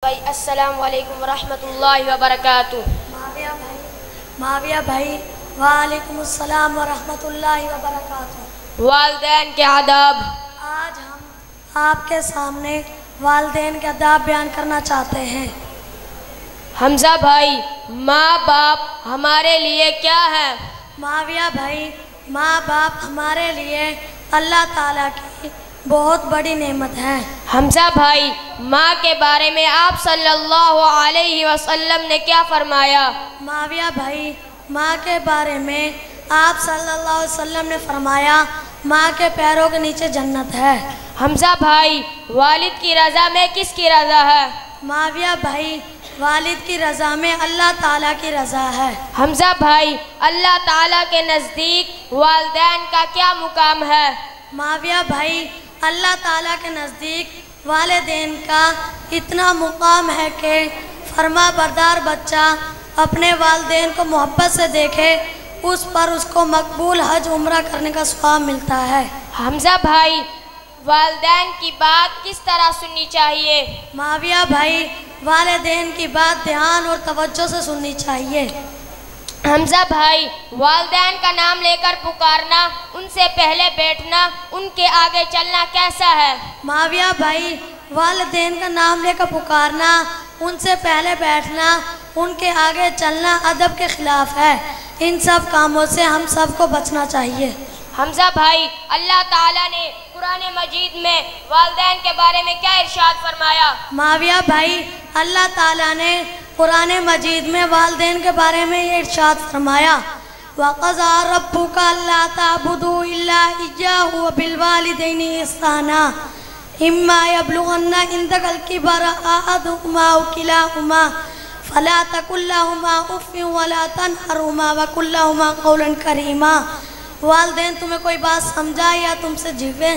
بھائی السلام علیکم ورحمۃ اللہ وبرکاتہ۔ معاویہ بھائی وعلیکم السلام ورحمۃ اللہ وبرکاتہ۔ والدین کے آداب۔ آج ہم آپ کے سامنے والدین کے آداب بیان کرنا چاہتے ہیں۔ حمزہ بھائی، ماں باپ ہمارے لیے کیا ہے؟ معاویہ بھائی، ماں باپ ہمارے لیے اللہ تعالیٰ کی بہت بڑی نعمت ہے۔ حمزہ بھائی، ماں کے بارے میں آپ صلی اللہ علیہ وسلم نے کیا فرمایا؟ معاویہ بھائی، ماں کے بارے میں آپ صلی اللہ علیہ وسلم نے فرمایا ماں کے پیروں کے نیچے جنت ہے۔ حمزہ بھائی، والد کی رضا میں کس کی رضا ہے؟ معاویہ بھائی، والد کی رضا میں اللہ تعالیٰ کی رضا ہے۔ حمزہ بھائی، اللہ تعالیٰ کے نزدیک والدین کا کیا مقام ہے؟ معاویہ بھائی، اللہ تعالیٰ کے نزدیک والدین کا اتنا مقام ہے کہ فرما بردار بچہ اپنے والدین کو محبت سے دیکھے اس پر اس کو مقبول حج عمرہ کرنے کا ثواب ملتا ہے۔ حمزہ بھائی، والدین کی بات کس طرح سننی چاہیے؟ معاویہ بھائی، والدین کی بات دھیان اور توجہ سے سننی چاہیے۔ حمزہ بھائی، والدین کا نام لے کر پکارنا، ان سے پہلے بیٹھنا، ان کے آگے چلنا کیسا ہے؟ معاویہ بھائی، والدین کا نام لے کر پکارنا، ان سے پہلے بیٹھنا، ان کے آگے چلنا ادب کے خلاف ہے۔ ان سب کاموں سے ہم سب کو بچنا چاہیے۔ حمزہ بھائی، اللہ تعالیٰ نے قرآن مجید میں والدین کے بارے میں کیا ارشاد فرمایا؟ معاویہ بھائی، اللہ تعالیٰ نے قرآن مجید میں والدین کے بارے میں یہ ارشاد فرمایا وَقَضَىٰ رَبُّكَ أَلَّا تَعْبُدُوا إِلَّا إِيَّاهُ وَبِالْوَالِدَيْنِ إِحْسَانًا إِمَّا يَبْلُغَنَّ عِندَكَ الْكِبَرَ أَحَدُهُمَا أَوْ كِلَاهُمَا فَلَا تَقُل لَّهُمَا أُفٍّ وَلَا تَنْهَرْهُمَا وَقُل لَّهُمَا قَوْلًا كَرِيمًا۔ والدین تمہیں کوئی بات سمجھائے یا تم سے جھگڑیں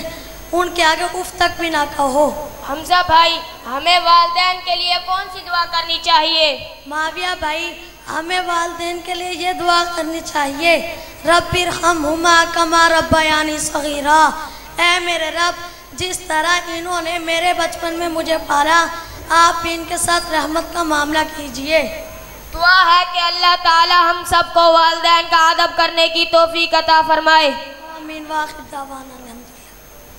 ان کے آگے اف تک بھی نہ کہو۔ حمزہ بھائی، ہمیں والدین کے لیے کون سی دعا کرنی چاہیے؟ معاویہ بھائی، ہمیں والدین کے لیے یہ دعا کرنی چاہیے رب ارحمہما کما ربیانی صغیرا، اے میرے رب جس طرح انہوں نے میرے بچپن میں مجھے پالا آپ بھی ان کے ساتھ رحمت کا معاملہ کیجئے۔ دعا ہے کہ اللہ تعالی ہم سب کو والدین کا ادب کرنے کی توفیق عطا فرمائے۔ آمین۔ واخر دعوانا